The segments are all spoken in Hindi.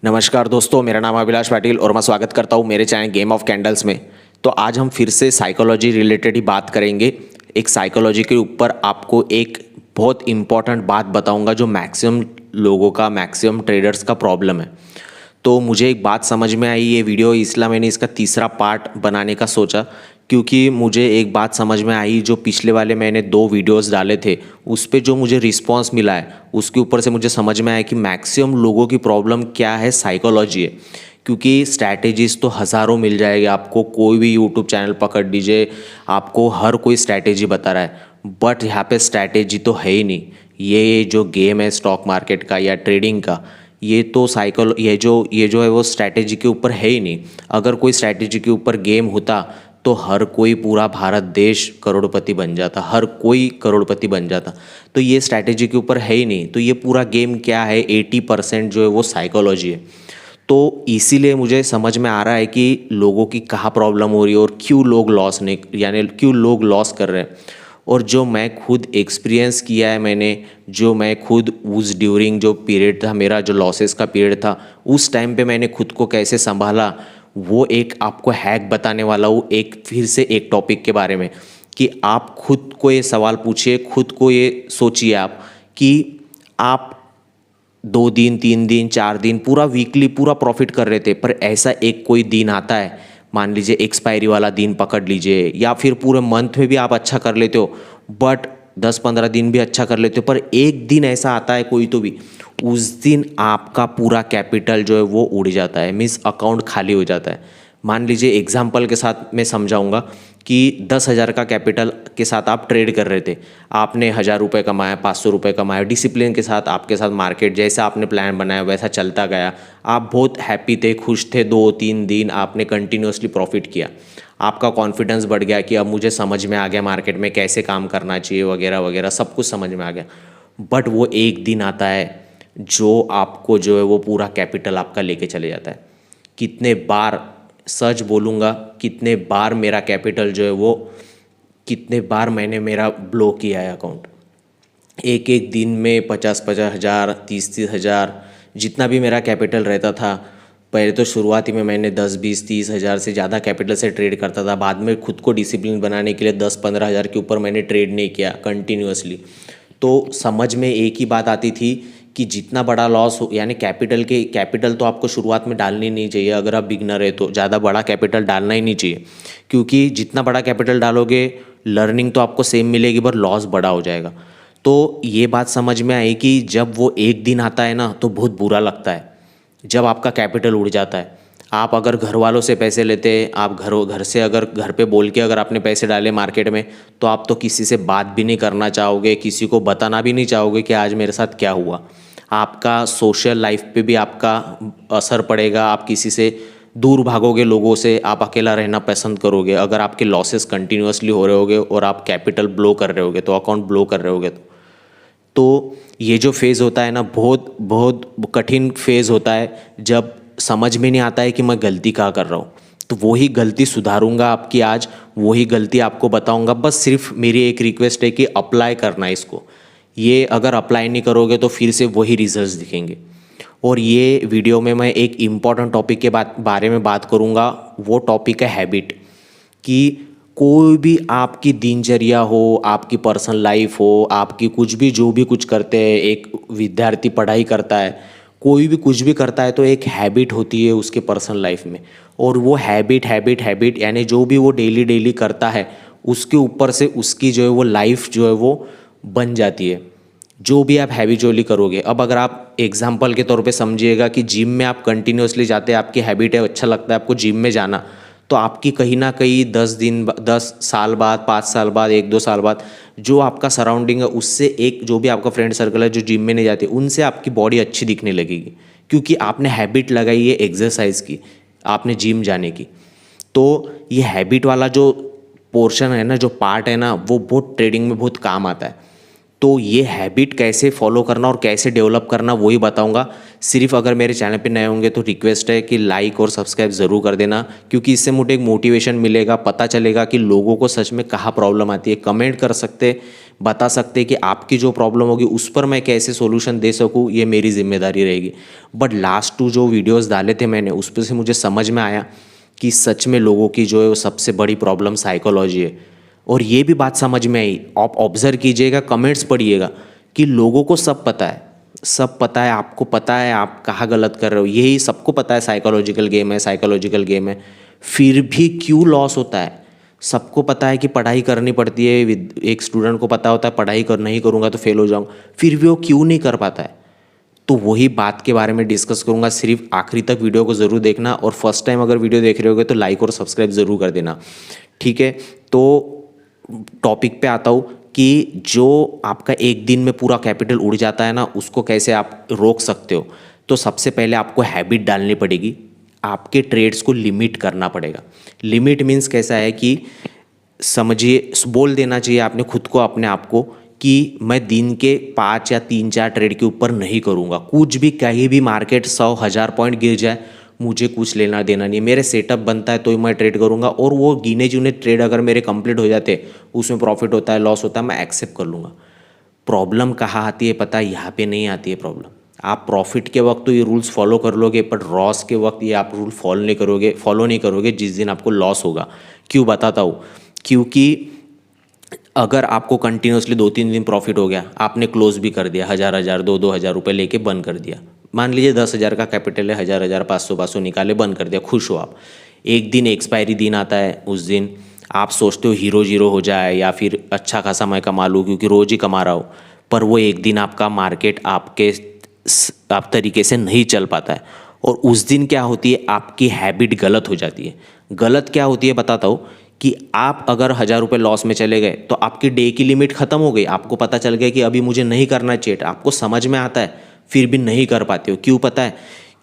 नमस्कार दोस्तों, मेरा नाम अभिलाष पाटिल और मैं स्वागत करता हूँ मेरे चैनल गेम ऑफ कैंडल्स में। तो आज हम फिर से साइकोलॉजी रिलेटेड ही बात करेंगे। एक साइकोलॉजी के ऊपर आपको एक बहुत इम्पॉर्टेंट बात बताऊंगा जो मैक्सिमम लोगों का, मैक्सिमम ट्रेडर्स का प्रॉब्लम है। तो मुझे एक बात समझ में आई ये वीडियो, इसलिए मैंने इसका तीसरा पार्ट बनाने का सोचा, क्योंकि मुझे एक बात समझ में आई जो पिछले वाले मैंने 2 वीडियोस डाले थे उस पे जो मुझे रिस्पांस मिला है उसके ऊपर से मुझे समझ में आया कि मैक्सिमम लोगों की प्रॉब्लम क्या है, साइकोलॉजी है। क्योंकि स्ट्रैटेजीज तो हज़ारों मिल जाएगी आपको, कोई भी यूट्यूब चैनल पकड़ लीजिए, आपको हर कोई स्ट्रैटेजी बता रहा है, बट यहाँ पे स्ट्रैटेजी तो है ही नहीं। ये जो गेम है स्टॉक मार्केट का या ट्रेडिंग का, ये तो ये जो है वो स्ट्रैटेजी के ऊपर है ही नहीं। अगर कोई स्ट्रैटेजी के ऊपर गेम होता तो हर कोई, पूरा भारत देश करोड़पति बन जाता, हर कोई करोड़पति बन जाता। तो ये स्ट्रैटेजी के ऊपर है ही नहीं, तो ये पूरा गेम क्या है, 80% जो है वो साइकोलॉजी है। तो इसीलिए मुझे समझ में आ रहा है कि लोगों की कहाँ प्रॉब्लम हो रही है और क्यों लोग क्यों लोग लॉस कर रहे हैं। और जो मैं खुद एक्सपीरियंस किया है मैंने, जो मैं खुद उस ड्यूरिंग जो पीरियड था मेरा, जो लॉसेस का पीरियड था, उस टाइम पे मैंने खुद को कैसे संभाला, वो एक आपको हैक बताने वाला हूँ। एक फिर से एक टॉपिक के बारे में कि आप खुद को ये सवाल पूछिए, खुद को ये सोचिए आप कि आप 2 दिन, 3 दिन, 4 दिन, पूरा वीकली पूरा प्रॉफिट कर रहे थे, पर ऐसा एक कोई दिन आता है, मान लीजिए एक्सपायरी वाला दिन पकड़ लीजिए, या फिर पूरे मंथ में भी आप अच्छा कर लेते हो, बट 10-15 दिन भी अच्छा कर लेते हो, पर एक दिन ऐसा आता है कोई तो भी, उस दिन आपका पूरा कैपिटल जो है वो उड़ जाता है, मीन्स अकाउंट खाली हो जाता है। मान लीजिए एग्जाम्पल के साथ मैं समझाऊंगा कि 10,000 का कैपिटल के साथ आप ट्रेड कर रहे थे, आपने 1,000 रुपये कमाया, 500 रुपये कमाया, डिसिप्लिन के साथ आपके साथ मार्केट जैसा आपने प्लान बनाया वैसा चलता गया, आप बहुत हैप्पी थे, खुश थे, 2-3 दिन आपने कंटिन्यूसली प्रॉफिट किया, आपका कॉन्फिडेंस बढ़ गया कि अब मुझे समझ में आ गया मार्केट में कैसे काम करना चाहिए वगैरह वगैरह, सब कुछ समझ में आ गया। बट वो एक दिन आता है जो आपको जो है वो पूरा कैपिटल आपका लेके चले जाता है। कितने बार, सच बोलूँगा, कितने बार मेरा कैपिटल जो है वो, कितने बार मैंने मेरा ब्लो किया है अकाउंट। एक एक दिन में 50-50 हज़ार, 30-30 हज़ार, जितना भी मेरा कैपिटल रहता था। पहले तो शुरुआती में मैंने 10-20-30 हज़ार से ज़्यादा कैपिटल से ट्रेड करता था, बाद में खुद को डिसिप्लिन बनाने के लिए 10-15 हज़ार के ऊपर मैंने ट्रेड नहीं किया कंटिन्यूसली। तो समझ में एक ही बात आती थी कि जितना बड़ा लॉस हो, यानी कैपिटल तो आपको शुरुआत में डालनी नहीं चाहिए। अगर आप बिगनर है तो ज़्यादा बड़ा कैपिटल डालना ही नहीं चाहिए, क्योंकि जितना बड़ा कैपिटल डालोगे लर्निंग तो आपको सेम मिलेगी, पर लॉस बड़ा हो जाएगा। तो ये बात समझ में आई कि जब वो एक दिन आता है ना तो बहुत बुरा लगता है, जब आपका कैपिटल उड़ जाता है। आप अगर घर वालों से पैसे लेते, आप घर से अगर घर पे बोल के अगर आपने पैसे डाले मार्केट में, तो आप तो किसी से बात भी नहीं करना चाहोगे, किसी को बताना भी नहीं चाहोगे कि आज मेरे साथ क्या हुआ। आपका सोशल लाइफ पे भी आपका असर पड़ेगा, आप किसी से दूर भागोगे, लोगों से आप अकेला रहना पसंद करोगे अगर आपके लॉसेस कंटिन्यूसली हो रहे होगे और आप कैपिटल ब्लो कर रहे होगे, तो अकाउंट ब्लो कर रहे होगे। तो ये जो फेज़ होता है ना, बहुत बहुत कठिन फेज़ होता है, जब समझ में नहीं आता है कि मैं गलती कहाँ कर रहा हूँ। तो वही गलती सुधारूंगा आपकी आज, वही गलती आपको बताऊंगा। बस सिर्फ मेरी एक रिक्वेस्ट है कि अप्लाई करना है इसको। ये अगर अप्लाई नहीं करोगे तो फिर से वही रिजल्ट्स दिखेंगे। और ये वीडियो में मैं एक इम्पॉर्टेंट टॉपिक के बारे में बात करूँगा। वो टॉपिक है हैबिट। कि कोई भी आपकी दिनचर्या हो, आपकी पर्सनल लाइफ हो, आपकी कुछ भी, जो भी कुछ करते हैं, एक विद्यार्थी पढ़ाई करता है, कोई भी कुछ भी करता है, तो एक हैबिट होती है उसके पर्सनल लाइफ में। और वो हैबिट यानी जो भी वो डेली करता है, उसके ऊपर से उसकी जो है वो लाइफ जो है वो बन जाती है। जो भी आप हैबिचुअली करोगे, अब अगर आप एग्जाम्पल के तौर पे समझिएगा कि जिम में आप कंटिन्यूसली जाते हैं, आपकी हैबिट है, अच्छा लगता है आपको जिम में जाना, तो आपकी कहीं ना कहीं 10 साल बाद, 5 साल बाद, 1-2 साल बाद, जो आपका सराउंडिंग है उससे, एक जो भी आपका फ्रेंड सर्कल है जो जिम में नहीं जाते, उनसे आपकी बॉडी अच्छी दिखने लगेगी, क्योंकि आपने हैबिट लगाई है एक्सरसाइज की, आपने जिम जाने की। तो ये हैबिट वाला जो पोर्शन है ना, जो पार्ट है ना, वो बहुत ट्रेडिंग में बहुत काम आता है। तो ये हैबिट कैसे फॉलो करना और कैसे डेवलप करना वही बताऊंगा। सिर्फ अगर मेरे चैनल पे नए होंगे तो रिक्वेस्ट है कि लाइक और सब्सक्राइब ज़रूर कर देना, क्योंकि इससे मुझे एक मोटिवेशन मिलेगा, पता चलेगा कि लोगों को सच में कहाँ प्रॉब्लम आती है। कमेंट कर सकते, बता सकते कि आपकी जो प्रॉब्लम होगी उस पर मैं कैसे सोल्यूशन दे सकूँ, ये मेरी जिम्मेदारी रहेगी। बट लास्ट 2 जो वीडियोज़ डाले थे मैंने, उस पर से मुझे समझ में आया कि सच में लोगों की जो है वो सबसे बड़ी प्रॉब्लम साइकोलॉजी है। और ये भी बात समझ में आई, आप ऑब्जर्व कीजिएगा, कमेंट्स पढ़िएगा कि लोगों को सब पता है, सब पता है, आपको पता है आप कहाँ गलत कर रहे हो, यही सबको पता है साइकोलॉजिकल गेम है, साइकोलॉजिकल गेम है, फिर भी क्यों लॉस होता है। सबको पता है कि पढ़ाई करनी पड़ती है, एक स्टूडेंट को पता होता है पढ़ाई नहीं करूँगा तो फेल हो जाऊँगा, फिर भी वो क्यों नहीं कर पाता है। तो वही बात के बारे में डिस्कस करूँगा। सिर्फ आखिरी तक वीडियो को ज़रूर देखना, और फर्स्ट टाइम अगर वीडियो देख रहे होगे तो लाइक और सब्सक्राइब ज़रूर कर देना, ठीक है। तो टॉपिक पे आता हूँ कि जो आपका एक दिन में पूरा कैपिटल उड़ जाता है ना, उसको कैसे आप रोक सकते हो। तो सबसे पहले आपको हैबिट डालनी पड़ेगी, आपके ट्रेड्स को लिमिट करना पड़ेगा। लिमिट मीन्स कैसा है कि समझिए, बोल देना चाहिए आपने खुद को, अपने आप को, कि मैं दिन के 5 या 3-4 ट्रेड के ऊपर नहीं करूँगा। कुछ भी, कहीं भी मार्केट 100,000 पॉइंट गिर जाए, मुझे कुछ लेना देना नहीं, मेरे सेटअप बनता है तो ही मैं ट्रेड करूँगा। और वो गिने चुने ट्रेड अगर मेरे कंप्लीट हो जाते, उसमें प्रॉफिट होता है, लॉस होता है, मैं एक्सेप्ट कर लूँगा। प्रॉब्लम कहाँ आती है पता है? यहाँ पे नहीं आती है प्रॉब्लम। आप प्रॉफिट के वक्त तो ये रूल्स फॉलो कर लोगे, पर लॉस के वक्त ये आप रूल फॉलो नहीं करोगे जिस दिन आपको लॉस होगा। क्यों बताता हूँ, क्योंकि अगर आपको कंटिन्यूसली 2-3 दिन प्रॉफिट हो गया, आपने क्लोज भी कर दिया, 1,000 2 हज़ार रुपये लेके बंद कर दिया, मान लीजिए 10,000 का कैपिटल है, 1,000 500 निकाले, बंद कर दिया, खुश हो आप। एक दिन एक्सपायरी दिन आता है, उस दिन आप सोचते हो हीरो जीरो हो जाए या फिर अच्छा खासा मैं कमा लूँ क्योंकि रोज़ ही कमा रहा हूँ, पर वो एक दिन आपका मार्केट आप तरीके से नहीं चल पाता है। और उस दिन क्या होती है, आपकी हैबिट गलत हो जाती है। गलत क्या होती है बताता हूँ, कि आप अगर 1,000 रुपये लॉस में चले गए तो आपकी डे की लिमिट ख़त्म हो गई, आपको पता चल गया कि अभी मुझे नहीं करना चाहिए, आपको समझ में आता है, फिर भी नहीं कर पाते हो। क्यों पता है?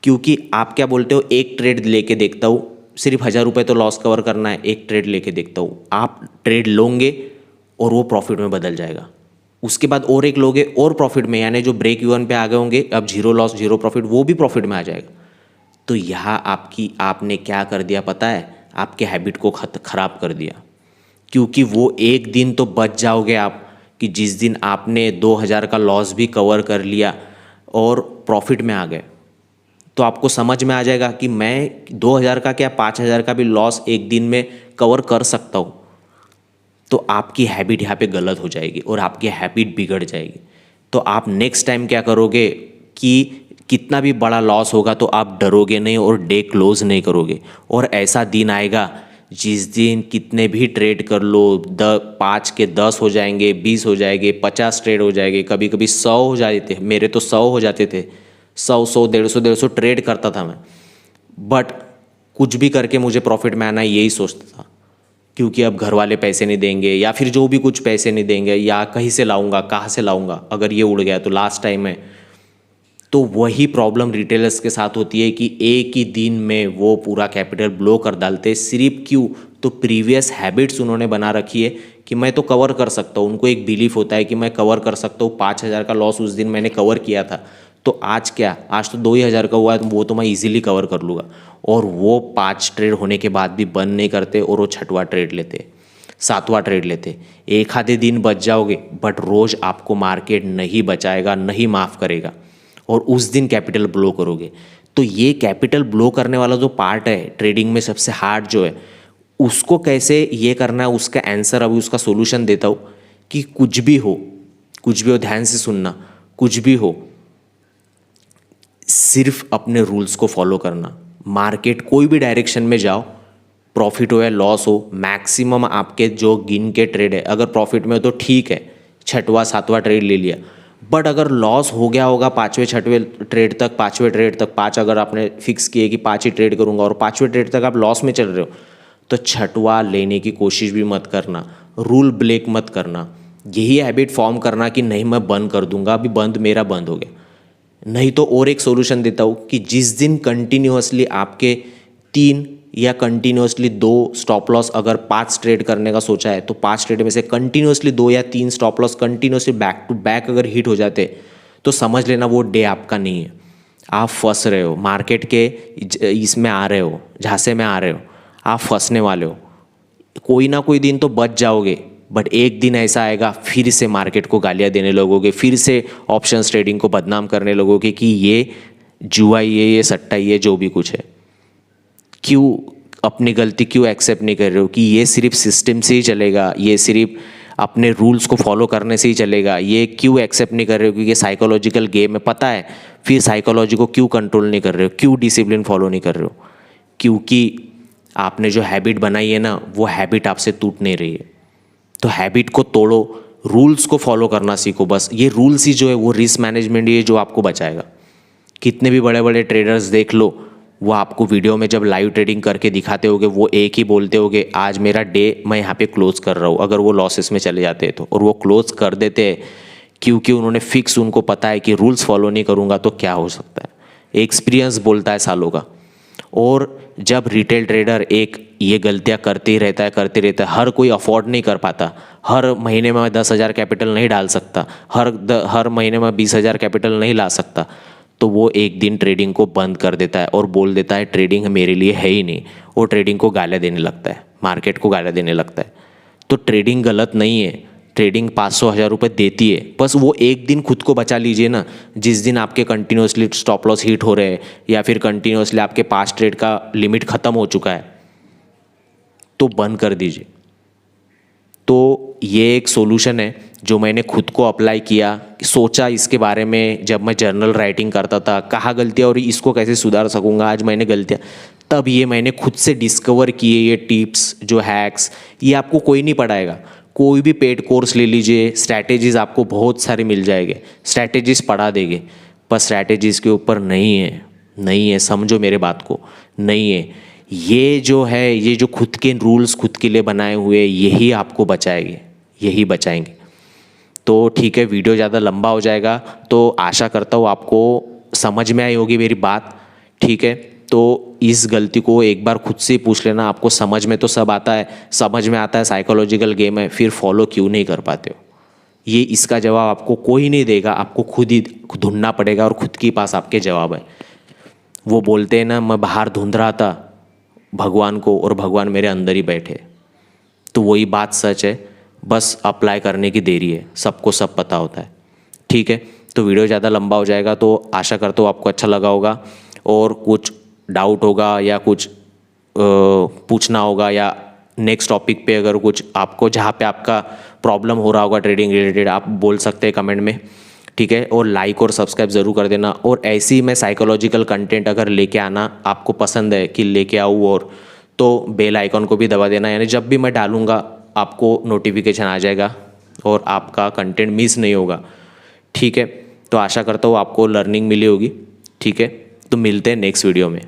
क्योंकि आप क्या बोलते हो, एक ट्रेड लेके देखता हूँ, सिर्फ 1,000 रुपये तो लॉस कवर करना है, एक ट्रेड लेके देखता हूँ। आप ट्रेड लोगे और वो प्रॉफिट में बदल जाएगा, उसके बाद और एक लोगे और प्रॉफिट में, यानी जो ब्रेक इवन पे आ गए होंगे, अब 0 लॉस 0 प्रॉफिट, वो भी प्रॉफिट में आ जाएगा। तो यहाँ आपने क्या कर दिया पता है? आपके हैबिट को ख़राब कर दिया। क्योंकि वो एक दिन तो बच जाओगे आप, कि जिस दिन आपने 2,000 का लॉस भी कवर कर लिया और प्रॉफिट में आ गए, तो आपको समझ में आ जाएगा कि मैं 2,000 का क्या 5,000 का भी लॉस एक दिन में कवर कर सकता हूँ। तो आपकी हैबिट यहाँ पे गलत हो जाएगी और आपकी हैबिट बिगड़ जाएगी। तो आप नेक्स्ट टाइम क्या करोगे कि कितना भी बड़ा लॉस होगा तो आप डरोगे नहीं और डे क्लोज नहीं करोगे। और ऐसा दिन आएगा जिस दिन कितने भी ट्रेड कर लो, 5 के 10 हो जाएंगे, 20 हो जाएंगे, 50 ट्रेड हो जाएंगे, कभी कभी 100 हो जाते थे, मेरे तो 100 हो जाते थे। 100 150 ट्रेड करता था मैं, बट कुछ भी करके मुझे प्रॉफिट में आना, यही सोचता था। क्योंकि अब घर वाले पैसे नहीं देंगे, या फिर जो भी कुछ पैसे नहीं देंगे, या कहीं से लाऊंगा, कहाँ से लाऊंगा, अगर ये उड़ गया तो लास्ट टाइम है। तो वही प्रॉब्लम रिटेलर्स के साथ होती है कि एक ही दिन में वो पूरा कैपिटल ब्लो कर डालते हैं। सिर्फ क्यों? तो प्रीवियस हैबिट्स उन्होंने बना रखी है कि मैं तो कवर कर सकता हूँ। उनको एक बिलीफ होता है कि मैं कवर कर सकता हूँ, 5,000 का लॉस उस दिन मैंने कवर किया था, तो आज क्या, आज तो 2,000 का हुआ है, तो वो तो मैं ईजिली कवर कर लूँगा। और वो 5 ट्रेड होने के बाद भी बंद नहीं करते, और वो 6वां ट्रेड लेते, 7वां ट्रेड लेते। एक आधे दिन बच जाओगे, बट रोज़ आपको मार्केट नहीं बचाएगा, नहीं माफ़ करेगा, और उस दिन कैपिटल ब्लो करोगे। तो ये कैपिटल ब्लो करने वाला जो पार्ट है ट्रेडिंग में सबसे हार्ड जो है, उसको कैसे ये करना है, उसका आंसर अभी, उसका सोल्यूशन देता हूँ। कि कुछ भी हो, ध्यान से सुनना, कुछ भी हो, सिर्फ अपने रूल्स को फॉलो करना। मार्केट कोई भी डायरेक्शन में जाओ, प्रॉफिट हो या लॉस हो, मैक्सिमम आपके जो गिन के ट्रेड है, अगर प्रॉफिट में हो तो ठीक है, 6वां 7वां ट्रेड ले लिया। बट अगर लॉस हो गया होगा 5वें 6वें ट्रेड तक, 5वें ट्रेड तक, 5 अगर आपने फिक्स किए कि 5 ही ट्रेड करूंगा, और 5वें ट्रेड तक आप लॉस में चल रहे हो, तो 6वां लेने की कोशिश भी मत करना, रूल ब्रेक मत करना। यही हैबिट फॉर्म करना कि नहीं मैं बंद कर दूंगा, अभी मेरा बंद हो गया। नहीं तो और एक सोल्यूशन देता हूँ कि जिस दिन कंटिन्यूअसली आपके 3 या कंटिन्यूसली 2 स्टॉप लॉस अगर 5 ट्रेड करने का सोचा है तो 5 ट्रेड में से कंटिन्यूसली 2 या 3 stop loss continuously back to back अगर हिट हो जाते तो समझ लेना वो डे आपका नहीं है। आप फंस रहे हो मार्केट के इसमें आ रहे हो, झांसे में आ रहे हो, आप फंसने वाले हो। कोई ना कोई दिन तो बच जाओगे, बट एक दिन ऐसा आएगा फिर से मार्केट को गालियाँ देने लगोगे, फिर से ऑप्शंस ट्रेडिंग को बदनाम करने लगोगे कि ये जुआ ही है, ये सट्टा ही है, जो भी कुछ है। क्यों अपनी गलती क्यों एक्सेप्ट नहीं कर रहे हो कि ये सिर्फ सिस्टम से ही चलेगा, ये सिर्फ अपने रूल्स को फॉलो करने से ही चलेगा? ये क्यों एक्सेप्ट नहीं कर रहे हो क्योंकि साइकोलॉजिकल गेम है, पता है, फिर साइकोलॉजी को क्यों कंट्रोल नहीं कर रहे हो, क्यों डिसिप्लिन फॉलो नहीं कर रहे हो? क्योंकि आपने जो हैबिट बनाई है ना, वो हैबिट आपसे टूट नहीं रही है। तो हैबिट को तोड़ो, रूल्स को फॉलो करना सीखो। बस ये रूल्स ही जो है वो रिस्क मैनेजमेंट ही है जो आपको बचाएगा। कितने भी बड़े बड़े ट्रेडर्स देख लो, वो आपको वीडियो में जब लाइव ट्रेडिंग करके दिखाते होगे वो एक ही बोलते होगे, आज मेरा डे मैं यहाँ पे क्लोज कर रहा हूँ, अगर वो लॉसेस में चले जाते हैं तो। और वो क्लोज कर देते हैं क्योंकि उन्होंने फिक्स, उनको पता है कि रूल्स फॉलो नहीं करूँगा तो क्या हो सकता है। एक्सपीरियंस बोलता है सालों का। और जब रिटेल ट्रेडर एक ये गलतियाँ करते ही रहता है, हर कोई अफोर्ड नहीं कर पाता। हर महीने में 10,000 कैपिटल नहीं डाल सकता, हर महीने में 20,000 कैपिटल नहीं ला सकता, तो वो एक दिन ट्रेडिंग को बंद कर देता है और बोल देता है ट्रेडिंग मेरे लिए है ही नहीं। वो ट्रेडिंग को गालियाँ देने लगता है, मार्केट को गालियाँ देने लगता है। तो ट्रेडिंग गलत नहीं है, ट्रेडिंग 500,000 रुपये देती है, बस वो एक दिन खुद को बचा लीजिए ना, जिस दिन आपके कंटिन्यूसली स्टॉप लॉस हिट हो रहे हैं या फिर कंटिन्यूसली आपके 5 ट्रेड का लिमिट ख़त्म हो चुका है, तो बंद कर दीजिए। तो ये एक सोल्यूशन है जो मैंने खुद को अप्लाई किया, सोचा इसके बारे में जब मैं जर्नल राइटिंग करता था, कहाँ गलतियाँ और इसको कैसे सुधार सकूँगा। आज मैंने गलतियाँ, तब ये मैंने खुद से डिस्कवर किए ये टिप्स, जो हैक्स, ये आपको कोई नहीं पढ़ाएगा। कोई भी पेड कोर्स ले लीजिए, स्ट्रैटेजीज़ आपको बहुत सारे मिल जाएंगे, स्ट्रैटेजीज़ पढ़ा देंगे, पर स्ट्रैटेजीज़ के ऊपर नहीं है, समझो मेरे बात को, नहीं है। ये जो है, ये जो खुद के रूल्स खुद के लिए बनाए हुए, यही आपको बचाएंगे, यही बचाएंगे। तो ठीक है, वीडियो ज़्यादा लंबा हो जाएगा, तो आशा करता हूँ आपको समझ में आई होगी मेरी बात, ठीक है। तो इस गलती को एक बार खुद से पूछ लेना, आपको समझ में तो सब आता है, समझ में आता है साइकोलॉजिकल गेम है, फिर फॉलो क्यों नहीं कर पाते हो? ये इसका जवाब आपको कोई नहीं देगा, आपको खुद ही ढूंढना पड़ेगा और खुद के पास आपके जवाब है। वो बोलते हैं ना, मैं बाहर ढूंढ रहा था भगवान को और भगवान मेरे अंदर ही बैठे, तो वही बात सच है, बस अप्लाई करने की देरी है, सबको सब पता होता है, ठीक है। तो वीडियो ज़्यादा लंबा हो जाएगा, तो आशा करता हूँ आपको अच्छा लगा होगा। और कुछ डाउट होगा या कुछ पूछना होगा या नेक्स्ट टॉपिक पे अगर कुछ आपको जहाँ पे आपका प्रॉब्लम हो रहा होगा ट्रेडिंग रिलेटेड, आप बोल सकते हैं कमेंट में, ठीक है। और लाइक और सब्सक्राइब ज़रूर कर देना। और ऐसे ही मैं साइकोलॉजिकल कंटेंट अगर लेके आना आपको पसंद है कि लेके आऊँ, और तो बेल आइकॉन को भी दबा देना, यानी जब भी मैं डालूँगा आपको नोटिफिकेशन आ जाएगा और आपका कंटेंट मिस नहीं होगा, ठीक है। तो आशा करता हूँ आपको लर्निंग मिली होगी, ठीक है। तो मिलते हैं नेक्स्ट वीडियो में।